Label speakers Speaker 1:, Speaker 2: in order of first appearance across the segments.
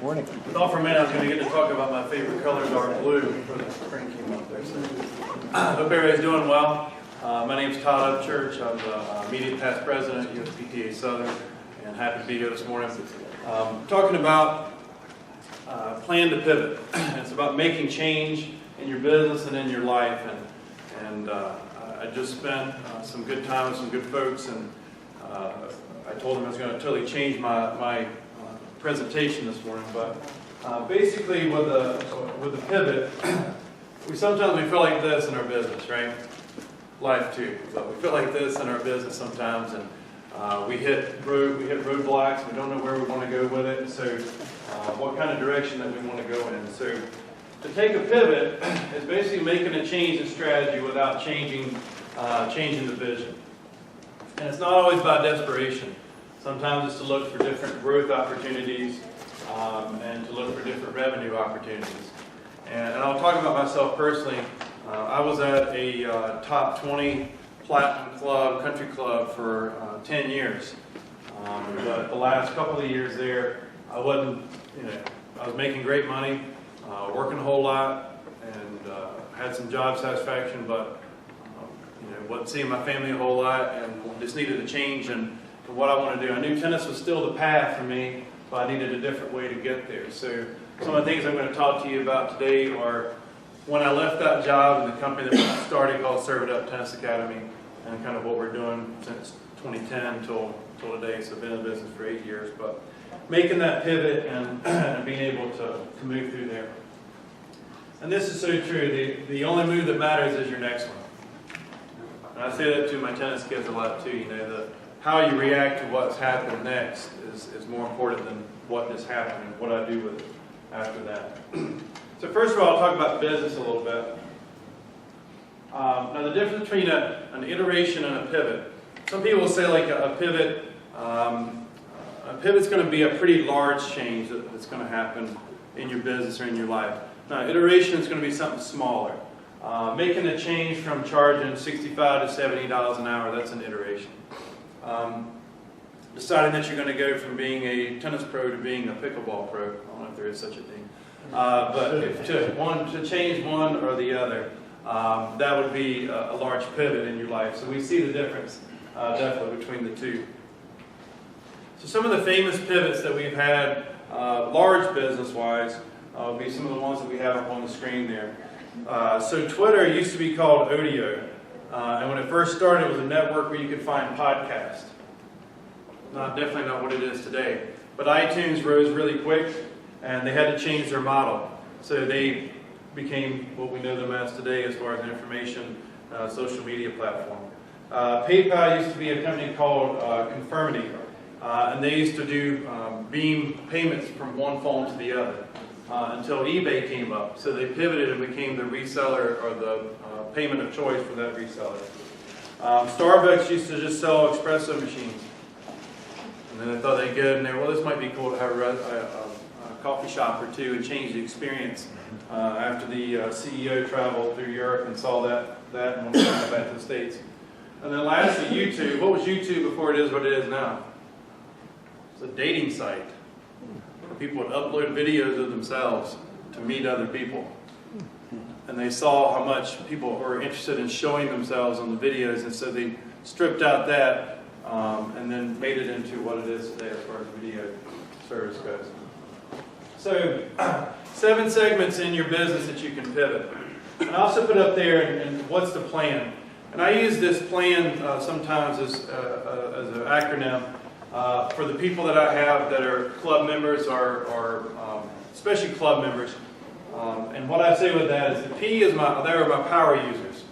Speaker 1: Morning.
Speaker 2: I thought for a minute I was going to get to talk about my favorite colors are blue before the spring came up there. So, hope everybody's doing well. My name is Todd Upchurch. I'm the immediate past president at USPTA Southern, and happy to be here this morning. Talking about plan to pivot. It's about making change in your business and in your life. And I just spent some good time with some good folks, and I told them I was going to totally change my presentation this morning. But basically, with the pivot, we sometimes feel like this in our business, right? Life too, but we feel like this in our business sometimes, and we hit roadblocks. We don't know where we want to go with it. So, what kind of direction that we want to go in? So, to take a pivot is basically making a change in strategy without changing the vision. And it's not always about desperation. Sometimes it's to look for different growth opportunities and to look for different revenue opportunities. And I'll talk about myself personally. I was at a top 20 platinum club, country club for 10 years. But the last couple of years there, I was making great money, working a whole lot, and had some job satisfaction, but wasn't seeing my family a whole lot, and just needed a change in what I want to do. I knew tennis was still the path for me, but I needed a different way to get there. So some of the things I'm going to talk to you about today are when I left that job in the company that we started called Serve It Up Tennis Academy, and kind of what we're doing since 2010 till today. So I've been in the business for 8 years, but making that pivot and being able to move through there. And this is so true. The only move that matters is your next one. And I say that to my tennis kids a lot too. How you react to what's happened next is more important than what just happened and what I do with it after that. So first of all, I'll talk about business a little bit. Now the difference between an iteration and a pivot. Some people say like a pivot's going to be a pretty large change that's going to happen in your business or in your life. Now iteration is going to be something smaller. Making a change from charging $65 to $70 an hour, that's an iteration. Deciding that you're going to go from being a tennis pro to being a pickleball pro. I don't know if there is such a thing. But to change one or the other, that would be a large pivot in your life. So we see the difference definitely between the two. So some of the famous pivots that we've had, large business-wise, will be some of the ones that we have up on the screen there. So Twitter used to be called Odeo. And when it first started, it was a network where you could find podcasts. Definitely not what it is today. But iTunes rose really quick, and they had to change their model. So they became what we know them as today as far as an information social media platform. PayPal used to be a company called Confirmity, and they used to do beam payments from one phone to the other until eBay came up. So they pivoted and became the reseller or the payment of choice for that reseller. Starbucks used to just sell espresso machines. And then they thought they'd get in there, well, this might be cool to have a coffee shop or two and change the experience. After the CEO traveled through Europe and saw that and wanted to come back to the States. And then lastly, YouTube. What was YouTube before it is what it is now? It's a dating site. People would upload videos of themselves to meet other people. And they saw how much people were interested in showing themselves on the videos, and so they stripped out that and then made it into what it is today as far as video service goes. So 7 segments in your business that you can pivot. And I also put up there, and what's the plan? And I use this plan sometimes as an acronym for the people that I have that are club members or especially club members. And what I say with that is the P is they're my power users.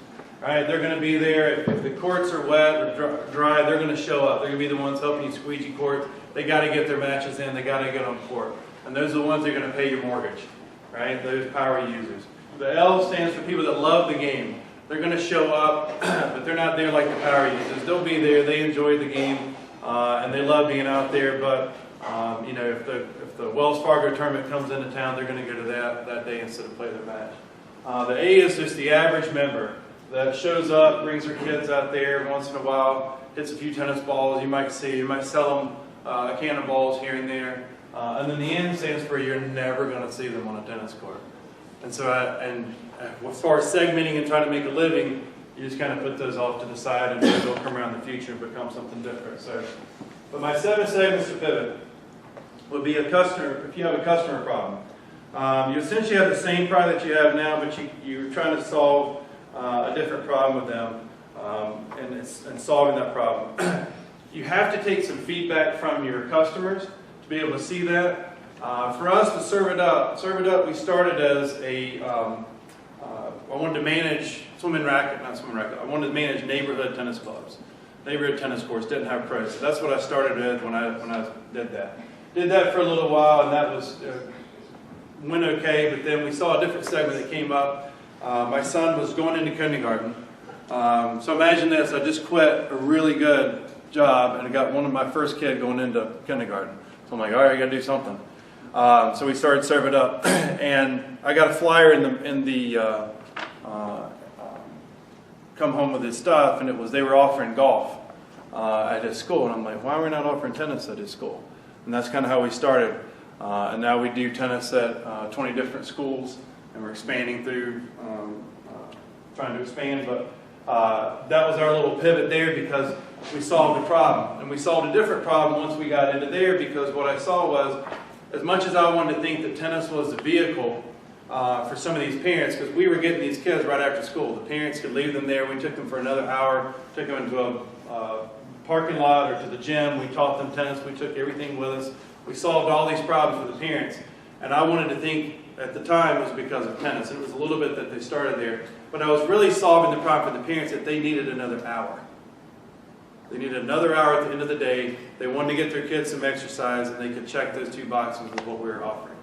Speaker 2: Right? They're going to be there. If the courts are wet or dry, they're going to show up. They're going to be the ones helping you squeegee court. They got to get their matches in. They got to get on court. And those are the ones that are going to pay your mortgage. Right? Those power users. The L stands for people that love the game. They're going to show up, but they're not there like the power users. They'll be there. They enjoy the game, and they love being out there. But if the Wells Fargo tournament comes into town, they're going to go to that day instead of play their match. The A is just the average member that shows up, brings their kids out there once in a while, hits a few tennis balls. You might sell them a can of balls here and there. And then the N stands for you're never going to see them on a tennis court. And so, as far as segmenting and trying to make a living, you just kind of put those off to the side, and maybe they'll come around in the future and become something different. So, but my 7 segments to pivot would be a customer. If you have a customer problem, you essentially have the same product that you have now, but you're trying to solve a different problem with them, and solving that problem. You have to take some feedback from your customers to be able to see that. For us to serve it up, we started as I wanted to manage I wanted to manage neighborhood tennis clubs. Neighborhood tennis courts didn't have pros. So that's what I started with when I did that. Did that for a little while, and that was went okay, but then we saw a different segment that came up. My son was going into kindergarten. So imagine this, I just quit a really good job, and I got one of my first kid going into kindergarten. So I'm like, all right, I got to do something. So we started Serve It Up, and I got a flyer in the come home with his stuff, and they were offering golf at his school, and I'm like, why are we not offering tennis at his school? And that's kind of how we started, and now we do tennis at 20 different schools, and we're expanding through, trying to expand, but that was our little pivot there because we solved the problem, and we solved a different problem once we got into there, because what I saw was, as much as I wanted to think that tennis was the vehicle for some of these parents, because we were getting these kids right after school. The parents could leave them there. We took them for another hour, took them into a parking lot or to the gym. We taught them tennis. We took everything with us. We solved all these problems for the parents. And I wanted to think at the time it was because of tennis. And it was a little bit that they started there. But I was really solving the problem for the parents that they needed another hour. They needed another hour at the end of the day. They wanted to get their kids some exercise, and they could check those 2 boxes with what we were offering.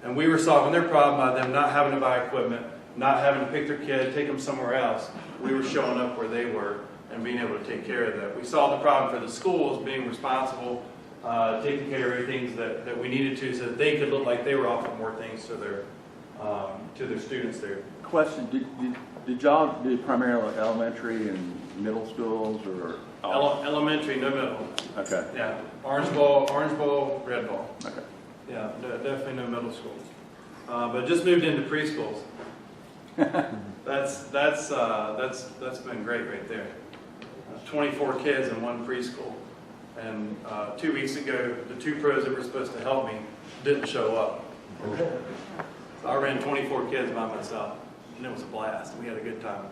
Speaker 2: And we were solving their problem by them not having to buy equipment, not having to pick their kid, take them somewhere else. We were showing up where they were and being able to take care of that. We solved the problem for the schools being responsible, taking care of everything that we needed to, so that they could look like they were offering more things to their students there.
Speaker 1: Question, did y'all do primarily elementary and middle schools, or?
Speaker 2: Elementary, no middle.
Speaker 1: Okay.
Speaker 2: Yeah, orange ball, red ball.
Speaker 1: Okay.
Speaker 2: Yeah, definitely no middle schools. But just moved into preschools. That's been great right there. 24 kids in one preschool. And 2 weeks ago, the 2 pros that were supposed to help me didn't show up. So I ran 24 kids by myself, and it was a blast. We had a good time.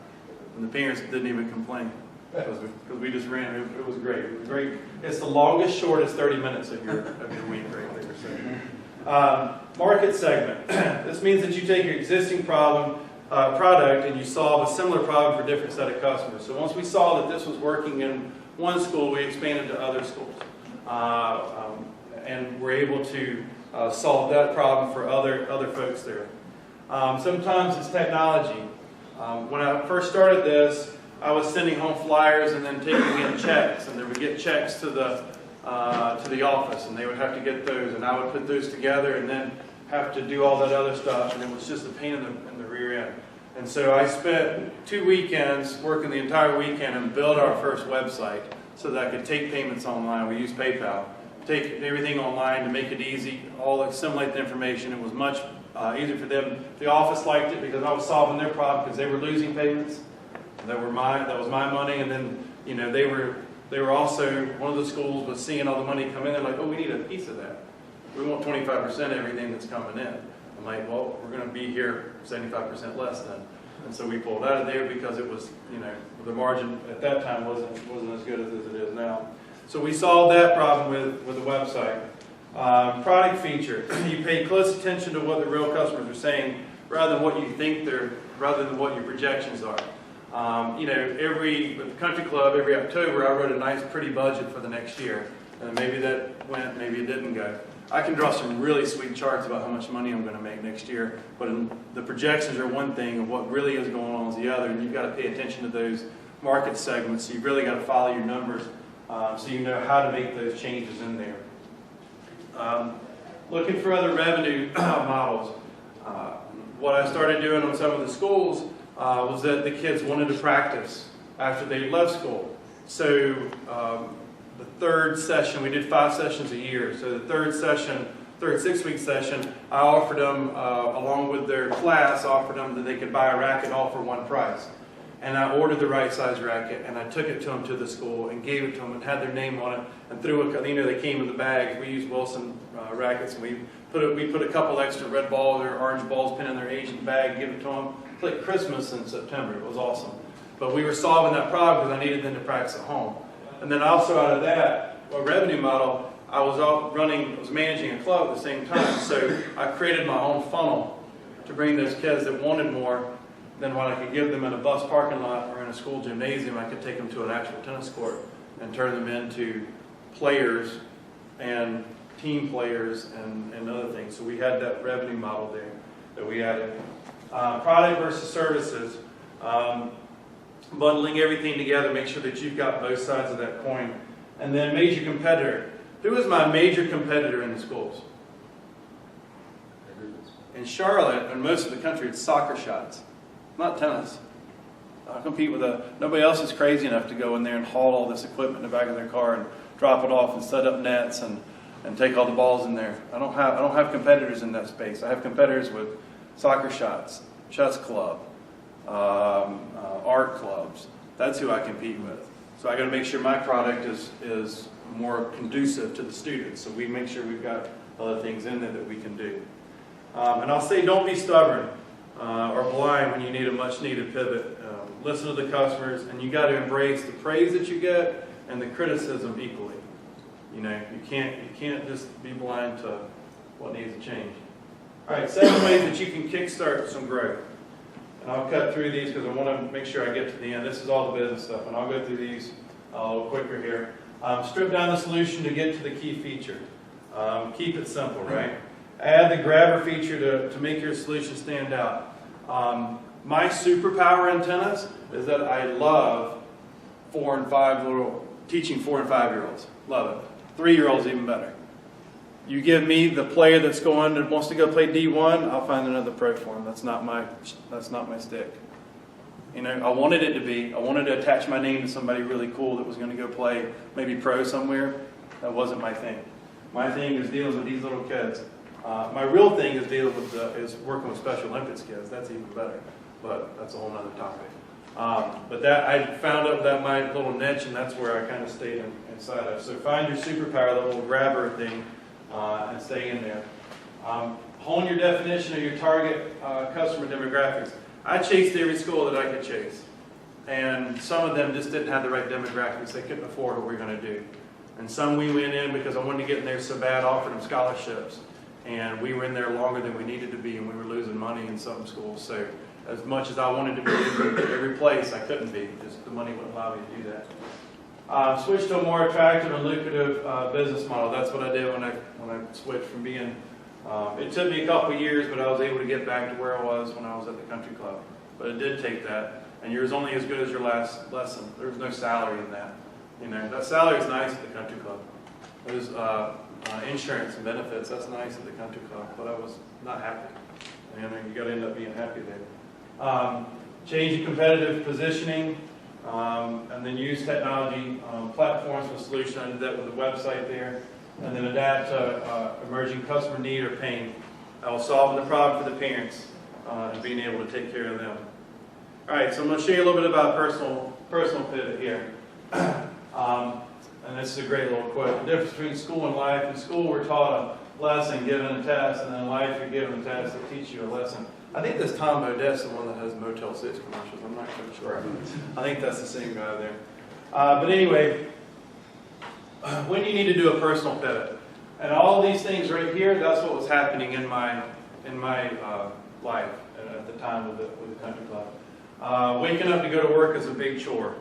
Speaker 2: And the parents didn't even complain because we just ran. It was great. It was great. It's the longest, shortest 30 minutes of your week right there. So, market segment. This means that you take your existing product and you solve a similar problem for a different set of customers. So once we saw that this was working in one school, we expanded to other schools. And we're able to solve that problem for other folks there. Sometimes it's technology. When I first started this, I was sending home flyers and then taking in checks, and they would get checks to the office, and they would have to get those, and I would put those together and then have to do all that other stuff, and it was just a pain in the rear end. And so I spent 2 weekends working the entire weekend and build our first website so that I could take payments online. We used PayPal. Take everything online to make it easy, all assimilate the information. It was much easier for them. The office liked it because I was solving their problem because they were losing payments. That was my money, and then they were also, one of the schools was seeing all the money come in. They're like, oh, we need a piece of that. We want 25% of everything that's coming in. I'm like, well, we're going to be here 75% less then. And so we pulled out of there because it was, the margin at that time wasn't as good as it is now. So we solved that problem with the website. Product feature. You pay close attention to what the real customers are saying rather than what you think rather than what your projections are. With the country club, every October I wrote a nice pretty budget for the next year. And maybe that went, maybe it didn't go. I can draw some really sweet charts about how much money I'm going to make next year, but the projections are one thing and what really is going on is the other, and you've got to pay attention to those market segments. So you've really got to follow your numbers so you know how to make those changes in there. Looking for other revenue models. What I started doing on some of the schools was that the kids wanted to practice after they left school. So the third session, we did 5 sessions a year. So the third 6-week session, I offered them, along with their class, offered them that they could buy a racket all for one price. And I ordered the right size racket, and I took it to them to the school and gave it to them and had their name on it and threw they came in the bags. We used Wilson rackets, and we put a couple extra red balls or orange balls pin in their age in the bag, give it to them. It's like Christmas in September. It was awesome. But we were solving that problem because I needed them to practice at home. And then also out of that, a revenue model, I was managing a club at the same time. So I created my own funnel to bring those kids that wanted more than what I could give them in a bus parking lot or in a school gymnasium. I could take them to an actual tennis court and turn them into players and team players and other things. So we had that revenue model there that we added. Product versus services. Bundling everything together, make sure that you've got both sides of that coin. And then major competitor. Who is my major competitor in the schools? In Charlotte and most of the country, it's soccer shots, not tennis. I compete with nobody else is crazy enough to go in there and haul all this equipment in the back of their car and drop it off and set up nets and take all the balls in there. I don't have competitors in that space. I have competitors with soccer shots, chess club, art clubs. That's who I compete with. So I got to make sure my product is more conducive to the students. So we make sure we've got other things in there that we can do. And I'll say, don't be stubborn or blind when you need a much-needed pivot. Listen to the customers, and you got to embrace the praise that you get and the criticism equally. You can't just be blind to what needs to change. All right, 7 ways that you can kickstart some growth. And I'll cut through these because I want to make sure I get to the end. This is all the business stuff, and I'll go through these a little quicker here. Strip down the solution to get to the key feature. Keep it simple, right? Add the grabber feature to make your solution stand out. My superpower in tennis is that I love teaching 4 and 5-year-olds. Love it. 3-year-olds even better. You give me the player that wants to go play D1, I'll find another pro for him. That's not my stick. I wanted it to be. I wanted to attach my name to somebody really cool that was going to go play maybe pro somewhere. That wasn't my thing. My thing is dealing with these little kids. My real thing is working with Special Olympics kids. That's even better, but that's a whole other topic. But that I found out that my little niche, and that's where I kind of stayed inside of. So find your superpower, the little grabber thing, and stay in there. Hone your definition of your target customer demographics. I chased every school that I could chase, and some of them just didn't have the right demographics. They couldn't afford what we were going to do. And some we went in because I wanted to get in there so bad, offered them scholarships. And we were in there longer than we needed to be, and we were losing money in some schools. So as much as I wanted to be every place, I couldn't be. Just the money wouldn't allow me to do that. Switch to a more attractive and lucrative business model. That's what I did when I switched from being. It took me a couple of years, but I was able to get back to where I was when I was at the country club. But it did take that, and you're only as good as your last lesson. There's no salary in that. That salary is nice at the country club. There's insurance and benefits. That's nice at the country club, but I was not happy. You got to end up being happy there. Change your competitive positioning, and then use technology platforms for solution. I did that with the website there. And then adapt to emerging customer need or pain. I will solve the problem for the parents and being able to take care of them. All right, so I'm going to show you a little bit about personal pivot here. And this is a great little quote. The difference between school and life. In school, we're taught a lesson, given a test, and in life, you're given a test to teach you a lesson. I think this Tom Modest, the one that has Motel 6 commercials. I'm not quite sure. I think that's the same guy there. But anyway, when you need to do a personal pivot. And all these things right here, that's what was happening in my life at the time with the country club. Waking up to go to work is a big chore,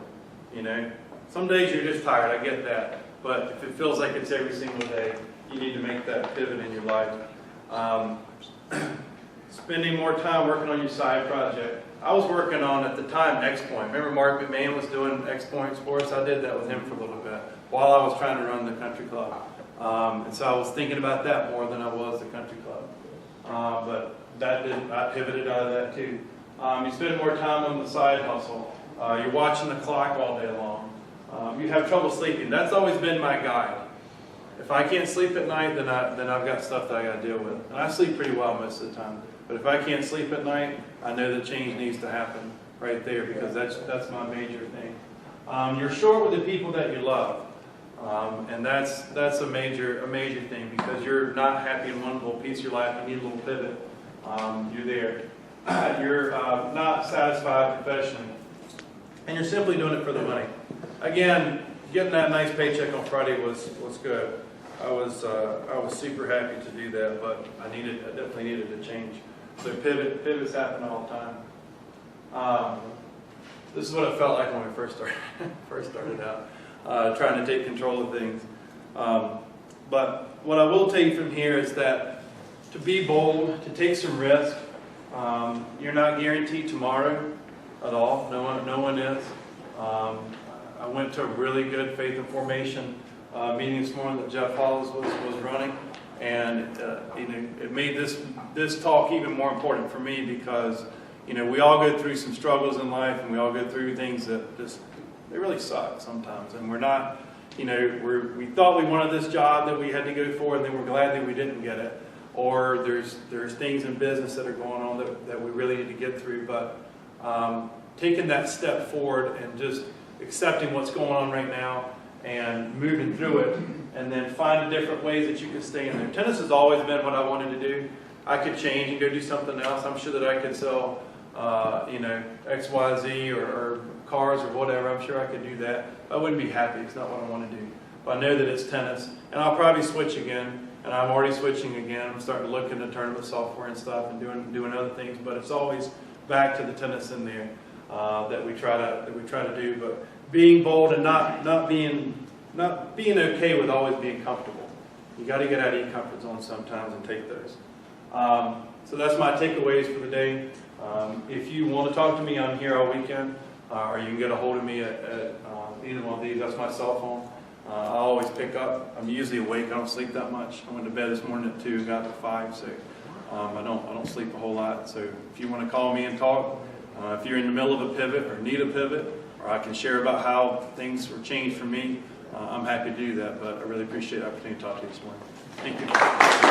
Speaker 2: Some days you're just tired, I get that. But if it feels like it's every single day, you need to make that pivot in your life. Spending more time working on your side project. I was working on, at the time, X Point. Remember Mark McMahon was doing X Point Sports? I did that with him for a little bit while I was trying to run the country club. And so I was thinking about that more than I was the country club. But I pivoted out of that too. You spend more time on the side hustle. You're watching the clock all day long. you have trouble sleeping. That's always been my guide. If I can't sleep at night, then I've got stuff that I got to deal with. And I sleep pretty well most of the time. But if I can't sleep at night, I know that change needs to happen right there, because that's my major thing. You're short with the people that you love. And that's a major thing, because you're not happy in one little piece of your life. You need a little pivot. You're there. You're not satisfied professionally, and you're simply doing it for the money. Again, getting that nice paycheck on Friday was good. I was super happy to do that, but I definitely needed a change. So pivots happen all the time. This is what it felt like when we first started out, trying to take control of things. But what I will tell you from here is that to be bold, to take some risk. You're not guaranteed tomorrow at all. No one is. I went to a really good faith and formation meeting this morning that Jeff Hollis was running, and it made this talk even more important for me, because we all go through some struggles in life, and we all go through things that they really suck sometimes, and we're not. We thought we wanted this job that we had to go for, and then we're glad that we didn't get it. Or there's things in business that are going on that we really need to get through. But taking that step forward and just accepting what's going on right now and moving through it, and then finding different ways that you can stay in there. Tennis has always been what I wanted to do. I could change and go do something else. I'm sure that I could sell, XYZ or cars or whatever. I'm sure I could do that. I wouldn't be happy. It's not what I want to do. But I know that it's tennis, and I'll probably switch again. And I'm already switching again. I'm starting to look into tournament software and stuff, and doing other things. But it's always back to the tennis in there that we try to do. But being bold and not being okay with always being comfortable. You got to get out of your comfort zone sometimes and take those. So that's my takeaways for the day. If you want to talk to me, I'm here all weekend, or you can get a hold of me at either one of these. That's my cell phone. I always pick up. I'm usually awake. I don't sleep that much. I went to bed this morning at 2, got to 5, so I don't sleep a whole lot. So if you want to call me and talk, if you're in the middle of a pivot or need a pivot, or I can share about how things were changed for me, I'm happy to do that. But I really appreciate the opportunity to talk to you this morning. Thank you.